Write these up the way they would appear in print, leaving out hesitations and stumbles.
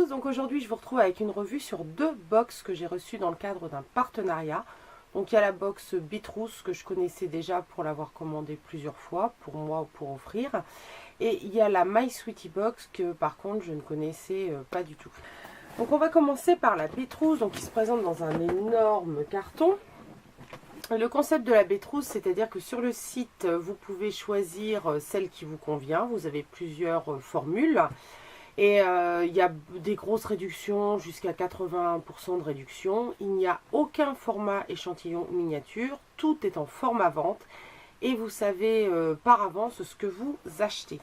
tous, donc aujourd'hui je vous retrouve avec une revue sur deux box que j'ai reçues dans le cadre d'un partenariat. Donc il y a la box Beatroots que je connaissais déjà pour l'avoir commandée plusieurs fois, pour moi ou pour offrir. Et il y a la My Sweetie Box que par contre je ne connaissais pas du tout. Donc on va commencer par la Beatroots, donc qui se présente dans un énorme carton. Le concept de la Beatroots, c'est-à-dire que sur le site, vous pouvez choisir celle qui vous convient. Vous avez plusieurs formules. Et il y a des grosses réductions, jusqu'à 80% de réduction. Il n'y a aucun format échantillon miniature. Tout est en format vente. Et vous savez par avance ce que vous achetez.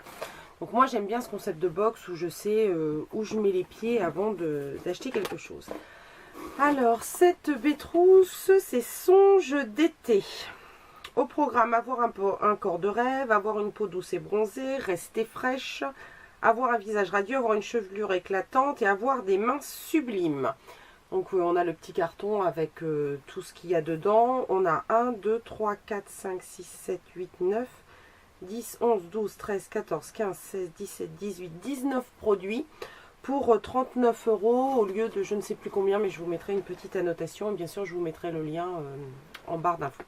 Donc moi j'aime bien ce concept de box où je sais où je mets les pieds avant d'acheter quelque chose. Alors cette Beatroots, c'est songe d'été. Au programme, avoir un corps de rêve, avoir une peau douce et bronzée, rester fraîche, avoir un visage radieux, avoir une chevelure éclatante et avoir des mains sublimes. Donc on a le petit carton avec tout ce qu'il y a dedans. On a 1, 2, 3, 4, 5, 6, 7, 8, 9, 10, 11, 12, 13, 14, 15, 16, 17, 18, 19 produits pour 39 € au lieu de je ne sais plus combien, mais je vous mettrai une petite annotation et bien sûr je vous mettrai le lien en barre d'infos.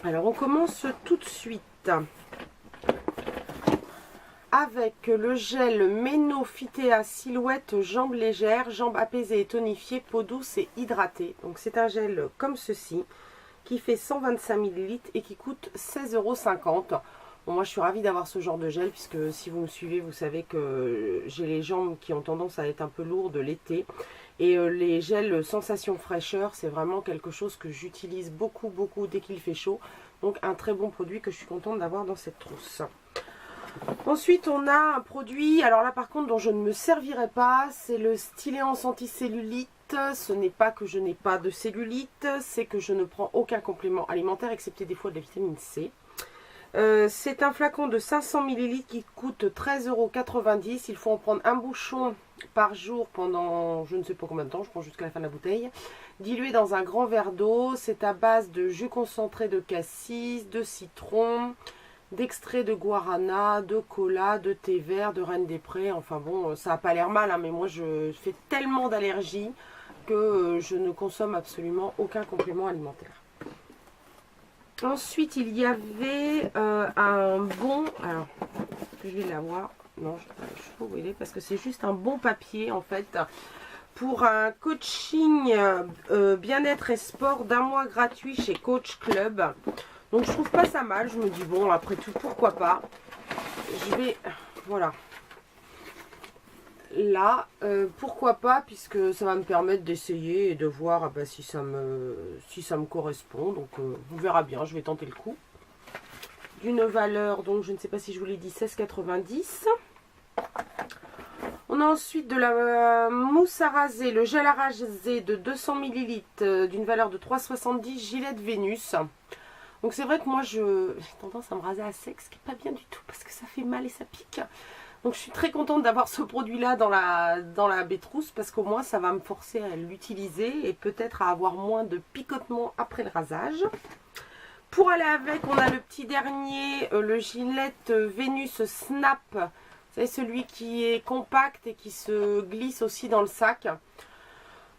Alors on commence tout de suite avec le gel Menophytea Silhouette Jambes légères, jambes apaisées et tonifiées, peau douce et hydratée. Donc c'est un gel comme ceci qui fait 125 ml et qui coûte 16,50 €. Bon, moi je suis ravie d'avoir ce genre de gel puisque si vous me suivez vous savez que j'ai les jambes qui ont tendance à être un peu lourdes l'été. Et les gels sensation fraîcheur, c'est vraiment quelque chose que j'utilise beaucoup dès qu'il fait chaud. Donc un très bon produit que je suis contente d'avoir dans cette trousse. Ensuite on a un produit, alors là par contre dont je ne me servirai pas, c'est le Styléance anticellulite. Ce n'est pas que je n'ai pas de cellulite, c'est que je ne prends aucun complément alimentaire excepté des fois de la vitamine C. C'est un flacon de 500 ml qui coûte 13,90 €. Il faut en prendre un bouchon par jour pendant je ne sais pas combien de temps, je prends jusqu'à la fin de la bouteille. Dilué dans un grand verre d'eau. C'est à base de jus concentré de cassis, de citron, d'extrait de guarana, de cola, de thé vert, de reine des prés. Enfin bon, ça n'a pas l'air mal, hein, mais moi je fais tellement d'allergies que je ne consomme absolument aucun complément alimentaire. Ensuite, il y avait un bon... Alors, je vais l'avoir. Non, je ne sais pas où il est parce que c'est juste un bon papier en fait pour un coaching bien-être et sport d'un mois gratuit chez Coach Club. Donc, je trouve pas ça mal. Je me dis, bon, après tout, pourquoi pas. Je vais... Voilà. Là, pourquoi pas, puisque ça va me permettre d'essayer et de voir si ça me correspond. Donc on verra bien, je vais tenter le coup. D'une valeur, donc je ne sais pas si je vous l'ai dit, 16,90 €. On a ensuite de la mousse à raser, le gel à raser de 200 ml d'une valeur de 3,70 €, Gillette Vénus. Donc c'est vrai que moi j'ai tendance à me raser à sec, ce qui n'est pas bien du tout parce que ça fait mal et ça pique. Donc je suis très contente d'avoir ce produit là dans la Beatroots parce qu'au moins ça va me forcer à l'utiliser et peut-être à avoir moins de picotement après le rasage. Pour aller avec, on a le petit dernier, le Gillette Vénus Snap. Vous savez, celui qui est compact et qui se glisse aussi dans le sac.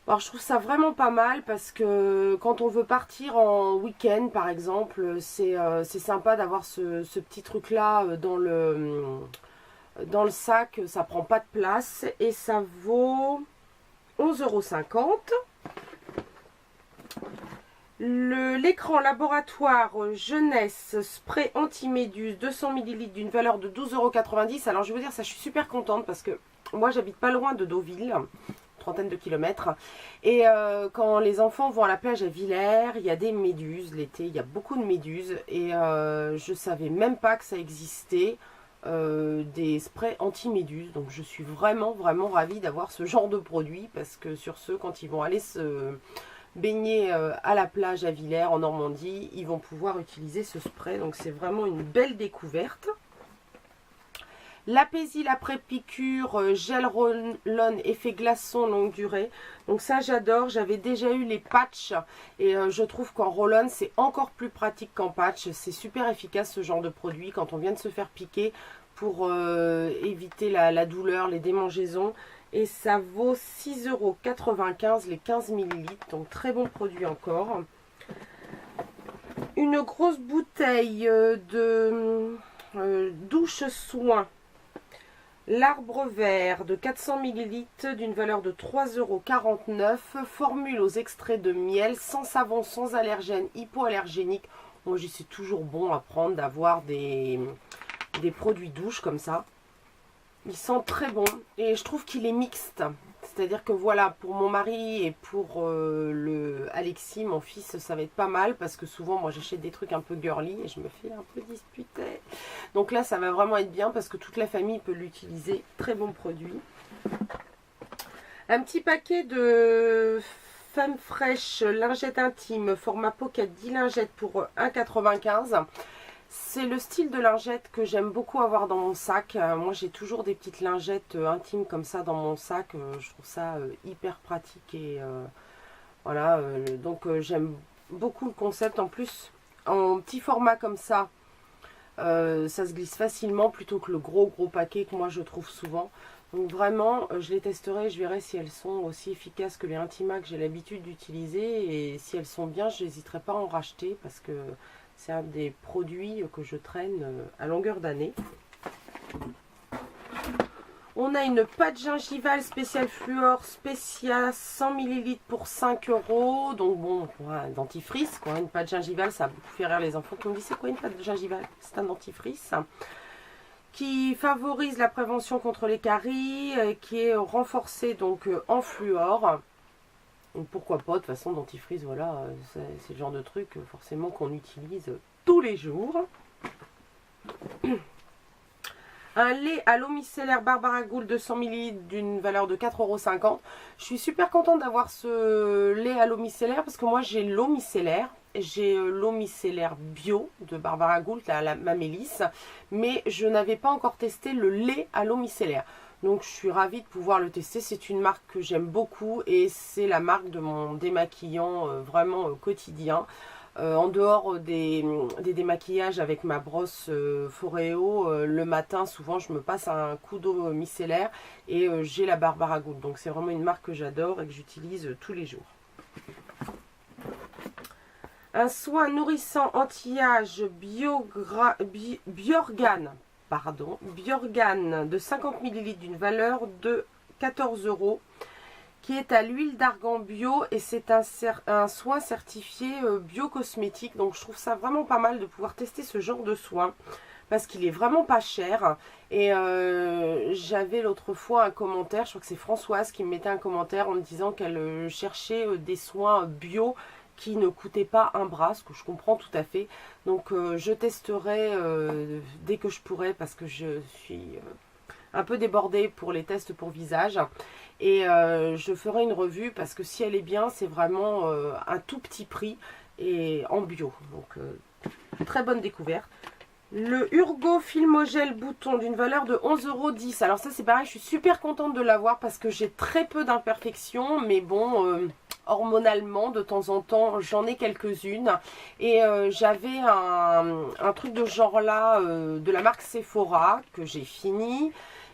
Alors je trouve ça vraiment pas mal parce que quand on veut partir en week-end par exemple, c'est sympa d'avoir ce petit truc là dans le sac, ça prend pas de place et ça vaut 11,50 €. L'écran laboratoire jeunesse spray anti-méduse 200 ml d'une valeur de 12,90 €. Alors je vais vous dire ça, je suis super contente parce que moi j'habite pas loin de Deauville, trentaine de kilomètres, et quand les enfants vont à la plage à Villers, il y a des méduses l'été, il y a beaucoup de méduses et je savais même pas que ça existait. Des sprays anti-méduses, donc je suis vraiment ravie d'avoir ce genre de produit parce que sur ceux quand ils vont aller se baigner à la plage à Villers en Normandie, ils vont pouvoir utiliser ce spray, donc c'est vraiment une belle découverte. L'Apaisil après piqûre, gel roll-on effet glaçon longue durée. Donc ça j'adore, j'avais déjà eu les patchs et je trouve qu'en roll-on c'est encore plus pratique qu'en patch. C'est super efficace ce genre de produit quand on vient de se faire piquer pour éviter la douleur, les démangeaisons. Et ça vaut 6,95 € les 15 ml. Donc très bon produit encore. Une grosse bouteille de douche soin. L'Arbre Vert de 400 ml d'une valeur de 3,49 €. Formule aux extraits de miel, sans savon, sans allergène, hypoallergénique. Moi, c'est toujours bon à prendre d'avoir des produits douche comme ça. Il sent très bon et je trouve qu'il est mixte. C'est-à-dire que voilà, pour mon mari et pour Alexis, mon fils, ça va être pas mal parce que souvent, moi, j'achète des trucs un peu girly et je me fais un peu disputer. Donc là, ça va vraiment être bien parce que toute la famille peut l'utiliser. Très bon produit. Un petit paquet de Femme Fraîche lingettes intimes, format pocket 10 lingettes pour 1,95 €. C'est le style de lingette que j'aime beaucoup avoir dans mon sac. Moi, j'ai toujours des petites lingettes intimes comme ça dans mon sac. Je trouve ça hyper pratique et voilà. Donc, j'aime beaucoup le concept. En plus, en petit format comme ça, ça se glisse facilement plutôt que le gros paquet que moi je trouve souvent. Donc vraiment, je les testerai, je verrai si elles sont aussi efficaces que les Intima que j'ai l'habitude d'utiliser. Et si elles sont bien, je n'hésiterai pas à en racheter parce que c'est un des produits que je traîne à longueur d'année. On a une pâte gingivale spéciale fluor Specia 100 ml pour 5 €. Donc bon, un dentifrice, quoi. Une pâte gingivale, ça a beaucoup fait rire les enfants qui me disent c'est quoi une pâte gingivale? C'est un dentifrice qui favorise la prévention contre les caries, qui est renforcé donc en fluor. Donc pourquoi pas, de toute façon dentifrice, voilà, c'est le genre de truc forcément qu'on utilise tous les jours. Un lait à l'eau micellaire Barbara Gould de 100 ml d'une valeur de 4,50 €. Je suis super contente d'avoir ce lait à l'eau micellaire parce que moi j'ai l'eau micellaire. J'ai l'eau micellaire bio de Barbara Gould, la Mamélisse, mais je n'avais pas encore testé le lait à l'eau micellaire. Donc je suis ravie de pouvoir le tester. C'est une marque que j'aime beaucoup et c'est la marque de mon démaquillant vraiment quotidien. En dehors des démaquillages avec ma brosse Foreo, le matin souvent je me passe un coup d'eau micellaire et j'ai la Barbara Gould. Donc c'est vraiment une marque que j'adore et que j'utilise tous les jours. Un soin nourrissant anti-âge Biorgane de 50 ml d'une valeur de 14 € qui est à l'huile d'argan bio et c'est un soin certifié bio-cosmétique. Donc je trouve ça vraiment pas mal de pouvoir tester ce genre de soin parce qu'il est vraiment pas cher. Et j'avais l'autre fois un commentaire, je crois que c'est Françoise qui me mettait un commentaire en me disant qu'elle cherchait des soins bio qui ne coûtait pas un bras, ce que je comprends tout à fait. Donc je testerai dès que je pourrai parce que je suis un peu débordée pour les tests pour visage. Et je ferai une revue parce que si elle est bien, c'est vraiment un tout petit prix et en bio. Donc très bonne découverte. Le Urgo Filmogel Bouton d'une valeur de 11,10 €. Alors ça c'est pareil, je suis super contente de l'avoir parce que j'ai très peu d'imperfections. Mais bon, hormonalement de temps en temps j'en ai quelques-unes. Et j'avais un truc de genre là de la marque Sephora que j'ai fini.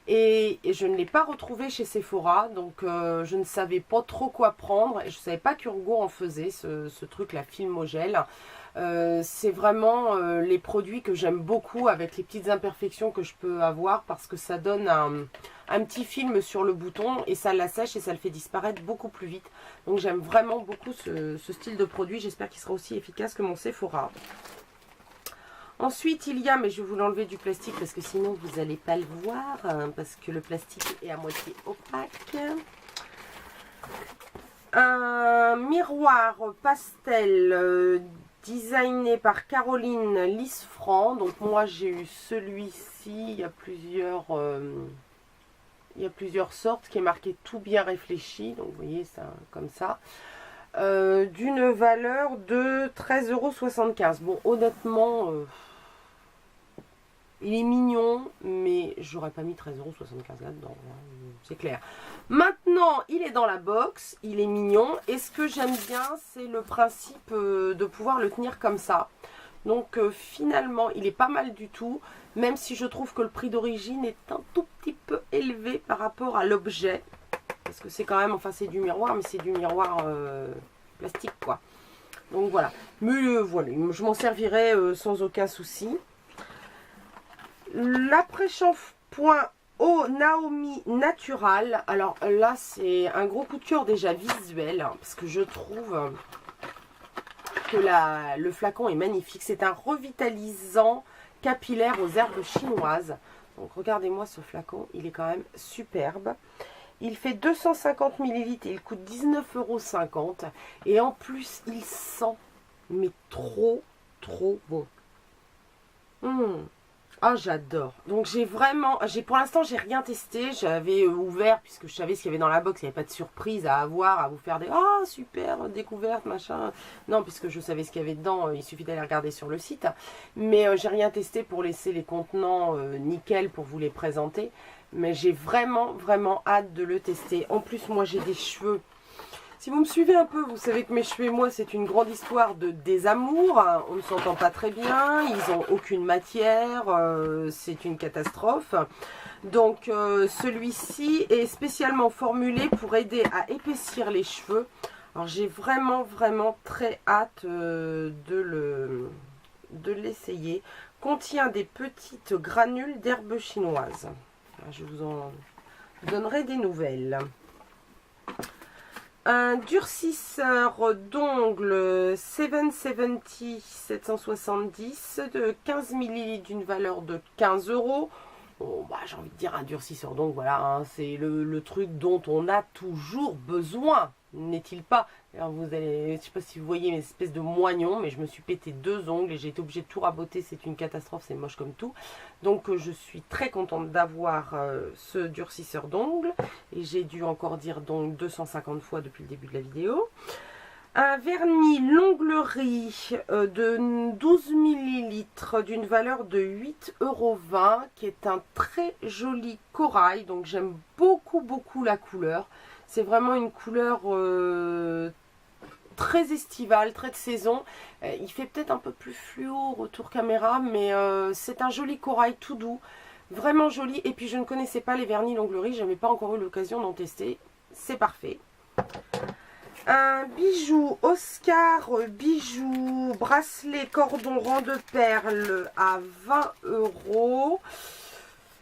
Et je ne l'ai pas retrouvé chez Sephora. Donc je ne savais pas trop quoi prendre. Et je ne savais pas qu'Urgo en faisait ce truc là, Filmogel. C'est vraiment les produits que j'aime beaucoup avec les petites imperfections que je peux avoir parce que ça donne un petit film sur le bouton et ça l'assèche et ça le fait disparaître beaucoup plus vite. Donc j'aime vraiment beaucoup ce style de produit. J'espère qu'il sera aussi efficace que mon Sephora. Ensuite il y a, mais je vais vous l'enlever du plastique parce que sinon vous n'allez pas le voir parce que le plastique est à moitié opaque. Un miroir pastel designé par Caroline Lisfranc. Donc moi j'ai eu celui-ci, il y a plusieurs sortes qui est marqué tout bien réfléchi. Donc vous voyez ça comme ça. D'une valeur de 13,75 €. Bon honnêtement, il est mignon, mais j'aurais pas mis 13,75 € là-dedans, hein, c'est clair. Maintenant, il est dans la box, il est mignon. Et ce que j'aime bien, c'est le principe de pouvoir le tenir comme ça. Donc finalement, il est pas mal du tout. Même si je trouve que le prix d'origine est un tout petit peu élevé par rapport à l'objet. parce que c'est quand même, enfin c'est du miroir, mais c'est du miroir plastique quoi. Donc voilà, mais voilà, je m'en servirai sans aucun souci. L'après-shampoing au Naomi Natural. Alors là, c'est un gros coup de cœur déjà visuel, hein, parce que je trouve que le flacon est magnifique. C'est un revitalisant capillaire aux herbes chinoises. Donc regardez-moi ce flacon, il est quand même superbe. Il fait 250 ml et il coûte 19,50 €. Et en plus, il sent, mais trop bon. Ah, j'adore. Donc j'ai vraiment, pour l'instant j'ai rien testé. J'avais ouvert puisque je savais ce qu'il y avait dans la box. Il n'y avait pas de surprise à avoir, à vous faire des ah super découverte machin. Non, puisque je savais ce qu'il y avait dedans. Il suffit d'aller regarder sur le site. Mais j'ai rien testé pour laisser les contenants nickel pour vous les présenter. Mais j'ai vraiment hâte de le tester. En plus moi j'ai des cheveux. Si vous me suivez un peu, vous savez que mes cheveux et moi, c'est une grande histoire de désamour. On ne s'entend pas très bien, ils n'ont aucune matière, c'est une catastrophe. Donc celui-ci est spécialement formulé pour aider à épaissir les cheveux. Alors j'ai vraiment très hâte de l'essayer. Contient des petites granules d'herbes chinoises. Je vous en donnerai des nouvelles. Un durcisseur d'ongles 770 de 15 ml d'une valeur de 15 €. Bon, bah, j'ai envie de dire un durcisseur d'ongles, voilà, hein, c'est le truc dont on a toujours besoin, n'est-il pas? Alors vous allez, je ne sais pas si vous voyez mes espèces de moignons, mais je me suis pété 2 ongles et j'ai été obligée de tout raboter, c'est une catastrophe, c'est moche comme tout. Donc je suis très contente d'avoir ce durcisseur d'ongles, et j'ai dû encore dire donc 250 fois depuis le début de la vidéo. Un vernis l'onglerie de 12 ml d'une valeur de 8,20 € qui est un très joli corail. Donc j'aime beaucoup la couleur. C'est vraiment une couleur très estivale, très de saison. Il fait peut-être un peu plus fluo retour caméra, mais c'est un joli corail tout doux. Vraiment joli. Et puis je ne connaissais pas les vernis l'onglerie, je n'avais pas encore eu l'occasion d'en tester. C'est parfait. Un bijou Oscar bijou bracelet cordon rang de perles à 20 €.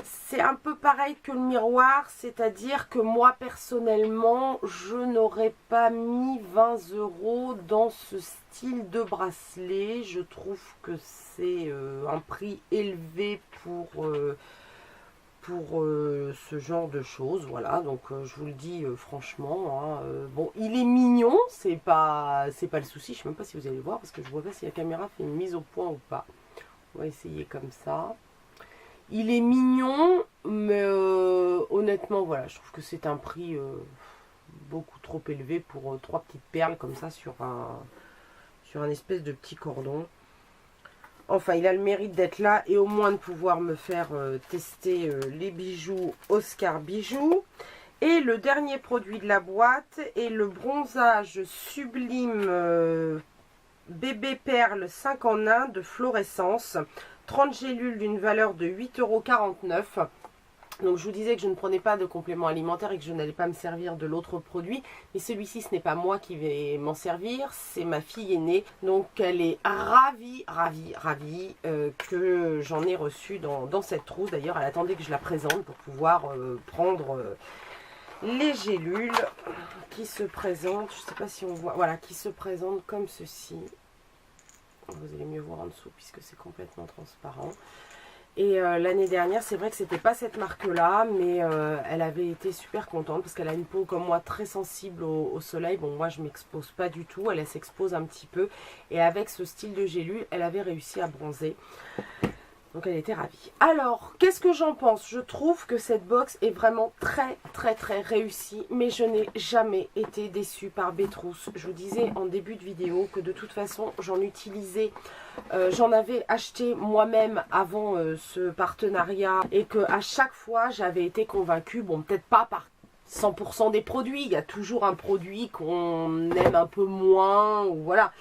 C'est un peu pareil que le miroir, c'est-à-dire que moi personnellement je n'aurais pas mis 20 € dans ce style de bracelet. Je trouve que c'est un prix élevé pour ce genre de choses, voilà. Donc je vous le dis franchement, hein, bon, il est mignon, c'est pas le souci. Je sais même pas si vous allez voir parce que je vois pas si la caméra fait une mise au point ou pas. On va essayer comme ça. Il est mignon, mais honnêtement voilà, je trouve que c'est un prix beaucoup trop élevé pour 3 petites perles comme ça sur un espèce de petit cordon. Enfin, il a le mérite d'être là et au moins de pouvoir me faire tester les bijoux Oscar Bijoux. Et le dernier produit de la boîte est le bronzage sublime bébé perle 5 en 1 de fluorescence. 30 gélules d'une valeur de 8,49 €. Donc je vous disais que je ne prenais pas de complément alimentaire et que je n'allais pas me servir de l'autre produit. Mais celui-ci, ce n'est pas moi qui vais m'en servir, c'est ma fille aînée. Donc elle est ravie que j'en ai reçu dans cette trousse. D'ailleurs, elle attendait que je la présente pour pouvoir prendre les gélules qui se présentent. Je ne sais pas si on voit, voilà, qui se présentent comme ceci. Vous allez mieux voir en dessous puisque c'est complètement transparent. Et l'année dernière, c'est vrai que c'était pas cette marque-là, mais elle avait été super contente parce qu'elle a une peau comme moi très sensible au soleil. Bon, moi je m'expose pas du tout, elle s'expose un petit peu. Et avec ce style de gélule, elle avait réussi à bronzer. Donc elle était ravie. Alors, qu'est-ce que j'en pense? Je trouve que cette box est vraiment très réussie, mais je n'ai jamais été déçue par Bétrousse. Je vous disais en début de vidéo que de toute façon, j'en utilisais, j'en avais acheté moi-même avant ce partenariat et que à chaque fois, j'avais été convaincue, bon peut-être pas par 100% des produits, il y a toujours un produit qu'on aime un peu moins, ou voilà.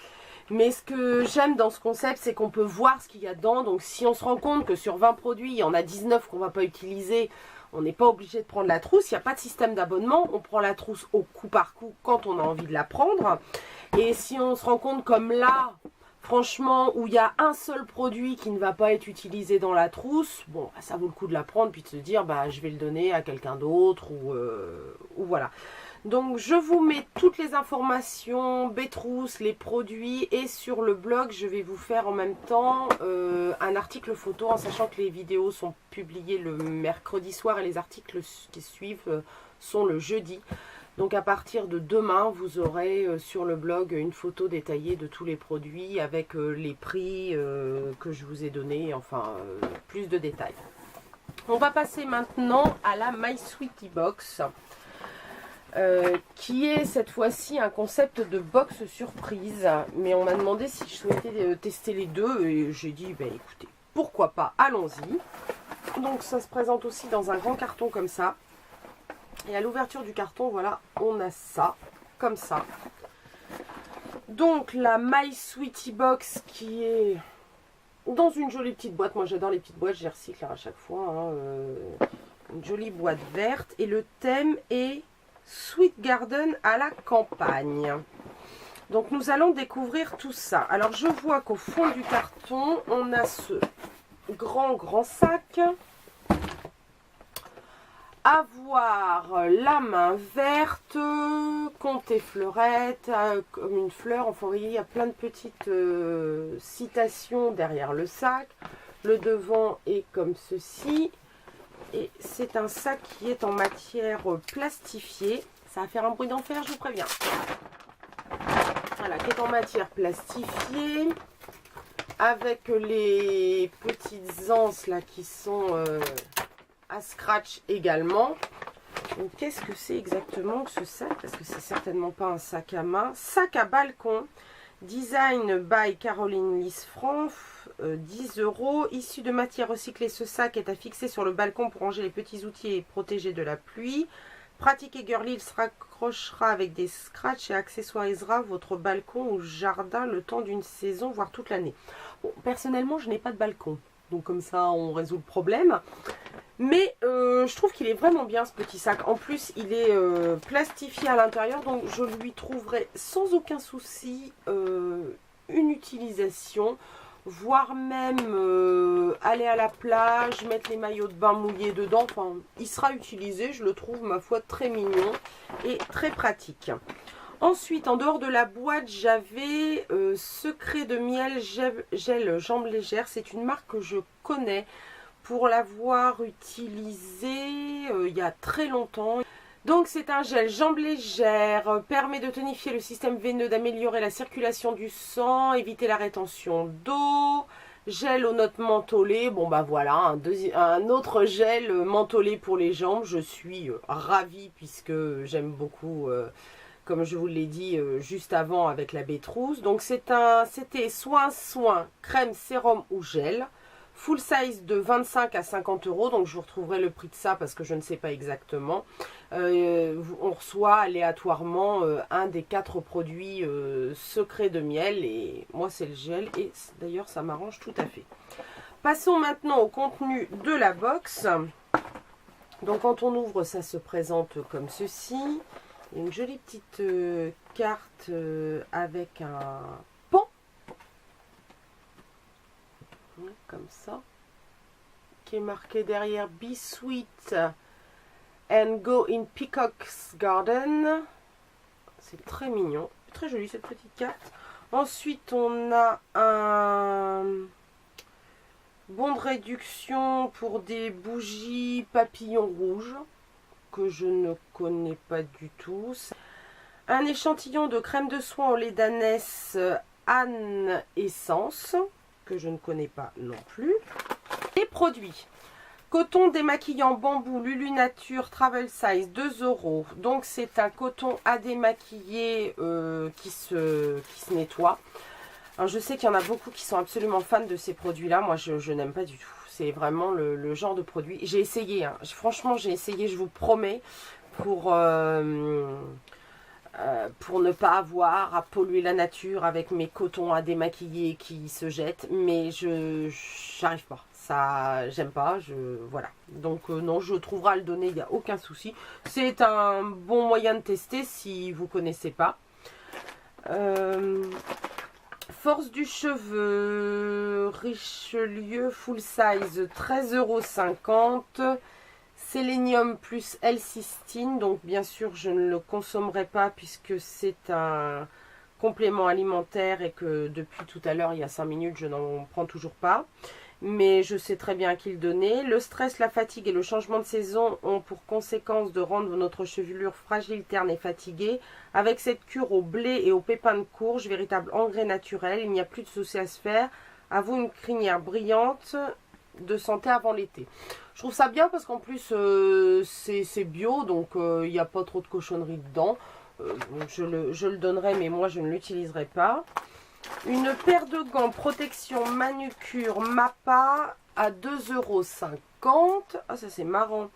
Mais ce que j'aime dans ce concept, c'est qu'on peut voir ce qu'il y a dedans. Donc si on se rend compte que sur 20 produits, il y en a 19 qu'on ne va pas utiliser, On n'est pas obligé de prendre la trousse, il n'y a pas de système d'abonnement. On prend la trousse au coup par coup quand on a envie de la prendre. Et si on se rend compte comme là, franchement, où il y a un seul produit qui ne va pas être utilisé dans la trousse, bon, bah, ça vaut le coup de la prendre puis de se dire, bah, je vais le donner à quelqu'un d'autre ou voilà. Donc, je vous mets toutes les informations, Bétrousse, les produits et sur le blog, je vais vous faire en même temps un article photo en sachant que les vidéos sont publiées le mercredi soir et les articles qui suivent sont le jeudi. Donc à partir de demain, vous aurez sur le blog une photo détaillée de tous les produits avec les prix que je vous ai donnés, enfin plus de détails. On va passer maintenant à la My Sweetie Box, qui est cette fois-ci un concept de box surprise. Mais on m'a demandé si je souhaitais tester les deux et j'ai dit, ben écoutez, pourquoi pas, allons-y. Donc ça se présente aussi dans un grand carton comme ça. Et à l'ouverture du carton, voilà, on a ça, comme ça. Donc la My Sweetie Box qui est dans une jolie petite boîte. Moi j'adore les petites boîtes, je les recycle à chaque fois. Hein, une jolie boîte verte. Et le thème est Sweet Garden à la campagne. Donc nous allons découvrir tout ça. Alors je vois qu'au fond du carton, on a ce grand sac. Avoir la main verte, compter fleurette, comme une fleur. Enfin, vous voyez, il y a plein de petites citations derrière le sac. Le devant est comme ceci. Et c'est un sac qui est en matière plastifiée. Ça va faire un bruit d'enfer, je vous préviens. Voilà, qui est en matière plastifiée. Avec les petites anses là qui sont... à scratch également. Donc qu'est-ce que c'est exactement que ce sac? Parce que c'est certainement pas un sac à main. Sac à balcon, design by Caroline Lisfranc, 10 €. Issu de matière recyclée, ce sac est à fixer sur le balcon pour ranger les petits outils et protéger de la pluie. Pratique et girly, il se raccrochera avec des scratchs et accessoirisera votre balcon ou jardin le temps d'une saison, voire toute l'année. Bon, personnellement, je n'ai pas de balcon. Donc comme ça, on résout le problème. Mais je trouve qu'il est vraiment bien ce petit sac. En plus, il est plastifié à l'intérieur. Donc je lui trouverai sans aucun souci une utilisation. Voire même aller à la plage, mettre les maillots de bain mouillés dedans. Enfin, il sera utilisé. Je le trouve, ma foi, très mignon et très pratique. Ensuite, en dehors de la boîte, j'avais Secret de miel gel jambes légères. C'est une marque que je connais pour l'avoir utilisé il y a très longtemps. Donc c'est un gel jambes légères, permet de tonifier le système veineux, d'améliorer la circulation du sang, éviter la rétention d'eau. Gel aux notes mentholées, bon bah voilà, un autre gel mentholé pour les jambes. Je suis ravie puisque j'aime beaucoup... comme je vous l'ai dit juste avant avec la Bétrousse. Donc c'était soin, crème, sérum ou gel. Full size de 25 à 50 €. Donc je vous retrouverai le prix de ça parce que je ne sais pas exactement. On reçoit aléatoirement un des 4 produits secrets de miel. Et moi c'est le gel. Et d'ailleurs ça m'arrange tout à fait. Passons maintenant au contenu de la box. Donc quand on ouvre, ça se présente comme ceci. Une jolie petite carte avec un pan, comme ça, qui est marqué derrière Be Sweet and Go in Peacock's Garden. C'est très mignon, très jolie cette petite carte. Ensuite, on a un bon de réduction pour des bougies papillons rouges, que je ne connais pas du tout. Un échantillon de crème de soin au lait d'ânesse Anne Essence, que je ne connais pas non plus. Les produits. Coton démaquillant bambou Lulu Nature Travel Size 2 €. Donc c'est un coton à démaquiller qui se nettoie. Alors, je sais qu'il y en a beaucoup qui sont absolument fans de ces produits-là. Moi, je n'aime pas du tout. C'est vraiment le genre de produit. J'ai essayé, hein. Franchement, j'ai essayé, je vous promets, pour pour ne pas avoir à polluer la nature avec mes cotons à démaquiller qui se jettent, mais j'arrive pas, ça j'aime pas, voilà, donc non, je trouverai à le donner, il n'y a aucun souci. C'est un bon moyen de tester si vous connaissez pas. Force du cheveu Richelieu full size 13,50 €. Sélénium plus L-cystine, donc bien sûr je ne le consommerai pas puisque c'est un complément alimentaire et que depuis tout à l'heure, il y a 5 minutes, je n'en prends toujours pas. Mais je sais très bien à qui le donner. Le stress, la fatigue et le changement de saison ont pour conséquence de rendre notre chevelure fragile, terne et fatiguée. Avec cette cure au blé et aux pépins de courge, véritable engrais naturel, il n'y a plus de souci à se faire. À vous une crinière brillante de santé avant l'été. Je trouve ça bien parce qu'en plus c'est bio, donc il n'y a pas trop de cochonneries dedans. Je le donnerai, mais moi je ne l'utiliserai pas. Une paire de gants protection manucure Mappa à 2,50 €. Ah, ça c'est marrant.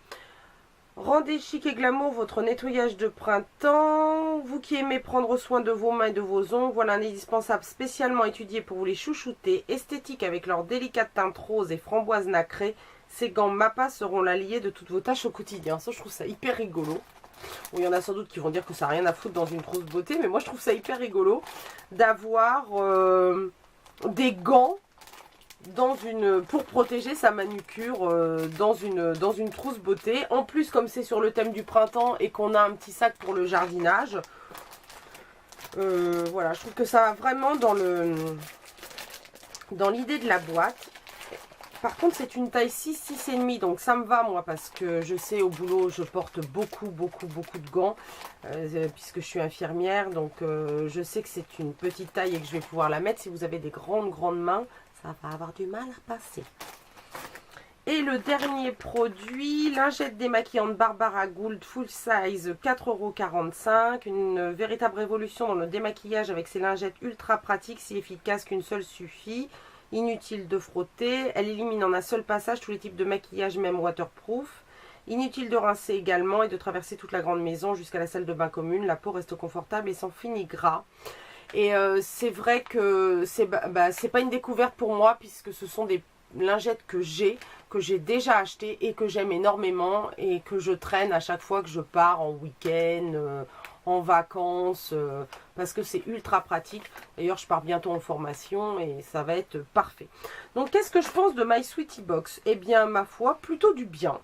Rendez chic et glamour votre nettoyage de printemps. Vous qui aimez prendre soin de vos mains et de vos ongles, voilà un indispensable spécialement étudié pour vous les chouchouter. Esthétique avec leur délicate teinte rose et framboise nacrée. Ces gants Mappa seront l'allié de toutes vos tâches au quotidien. Ça, je trouve ça hyper rigolo. Bon, il y en a sans doute qui vont dire que ça n'a rien à foutre dans une trousse beauté, mais moi je trouve ça hyper rigolo d'avoir des gants pour protéger sa manucure dans une trousse beauté. En plus, comme c'est sur le thème du printemps et qu'on a un petit sac pour le jardinage, voilà, je trouve que ça va vraiment dans l'idée de la boîte. Par contre, c'est une taille 6, 6,5, donc ça me va, moi, parce que je sais, au boulot, je porte beaucoup de gants, puisque je suis infirmière, donc je sais que c'est une petite taille et que je vais pouvoir la mettre. Si vous avez des grandes mains, ça va avoir du mal à passer. Et le dernier produit, lingette démaquillante Barbara Gould Full Size, 4,45 €. Une véritable révolution dans le démaquillage avec ces lingettes ultra pratiques, si efficaces qu'une seule suffit. Inutile de frotter, elle élimine en un seul passage tous les types de maquillage, même waterproof. Inutile de rincer également et de traverser toute la grande maison jusqu'à la salle de bain commune. La peau reste confortable et sans fini gras. Et c'est vrai que c'est pas une découverte pour moi puisque ce sont des lingettes que j'ai déjà achetées et que j'aime énormément et que je traîne à chaque fois que je pars en week-end, en vacances, parce que c'est ultra pratique. D'ailleurs, je pars bientôt en formation et ça va être parfait. Donc, qu'est-ce que je pense de My Sweetie Box? Eh bien, ma foi, plutôt du bien.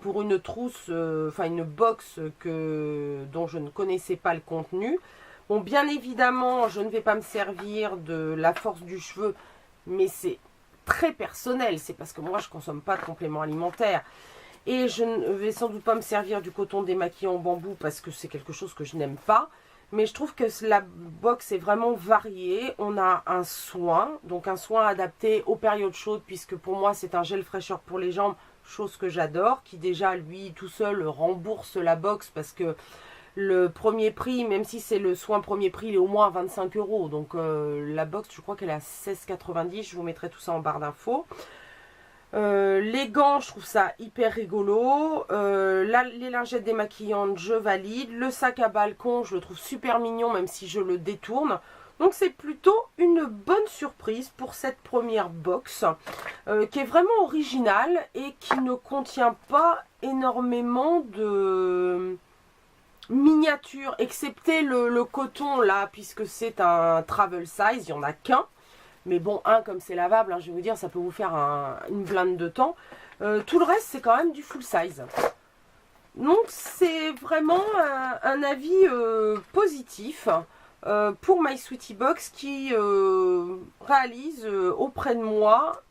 Pour une trousse, enfin une box dont je ne connaissais pas le contenu. Bon, bien évidemment, je ne vais pas me servir de la force du cheveu, mais c'est très personnel. C'est parce que moi, je ne consomme pas de compléments alimentaires. Et je ne vais sans doute pas me servir du coton démaquillant en bambou parce que c'est quelque chose que je n'aime pas. Mais je trouve que la box est vraiment variée. On a un soin, donc un soin adapté aux périodes chaudes, puisque pour moi c'est un gel fraîcheur pour les jambes, chose que j'adore, qui déjà lui tout seul rembourse la box parce que le premier prix, même si c'est le soin premier prix, il est au moins à 25 €. Donc la box, je crois qu'elle est à 16,90 €. Je vous mettrai tout ça en barre d'infos. Les gants, je trouve ça hyper rigolo. Les lingettes démaquillantes, je valide. Le sac à balcon, je le trouve super mignon, même si je le détourne. Donc c'est plutôt une bonne surprise pour cette première box, qui est vraiment originale et qui ne contient pas énormément de miniatures, excepté le coton là, puisque c'est un travel size, il n'y en a qu'un. Mais bon, comme c'est lavable, hein, je vais vous dire, ça peut vous faire une blinde de temps. Tout le reste, c'est quand même du full size. Donc, c'est vraiment un avis positif pour My Sweetie Box qui réalise auprès de moi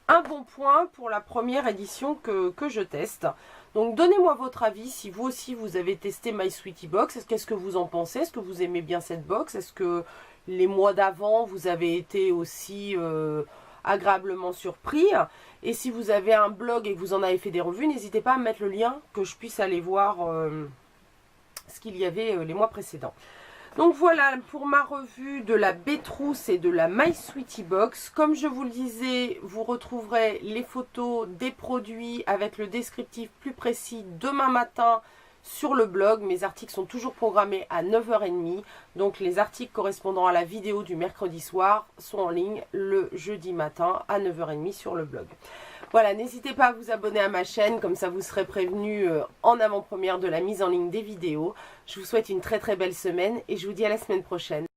un bon point pour la première édition que je teste. Donc, donnez-moi votre avis si vous aussi vous avez testé My Sweetie Box. Qu'est-ce que vous en pensez? Est-ce que vous aimez bien cette box? Est-ce que les mois d'avant, vous avez été aussi agréablement surpris? Et si vous avez un blog et que vous en avez fait des revues, n'hésitez pas à mettre le lien que je puisse aller voir ce qu'il y avait les mois précédents. Donc voilà pour ma revue de la Bétrousse et de la My Sweetie Box. Comme je vous le disais, vous retrouverez les photos des produits avec le descriptif plus précis demain matin sur le blog. Mes articles sont toujours programmés à 9h30. Donc les articles correspondant à la vidéo du mercredi soir sont en ligne le jeudi matin à 9h30 sur le blog. Voilà, n'hésitez pas à vous abonner à ma chaîne, comme ça vous serez prévenu en avant-première de la mise en ligne des vidéos. Je vous souhaite une très très belle semaine et je vous dis à la semaine prochaine.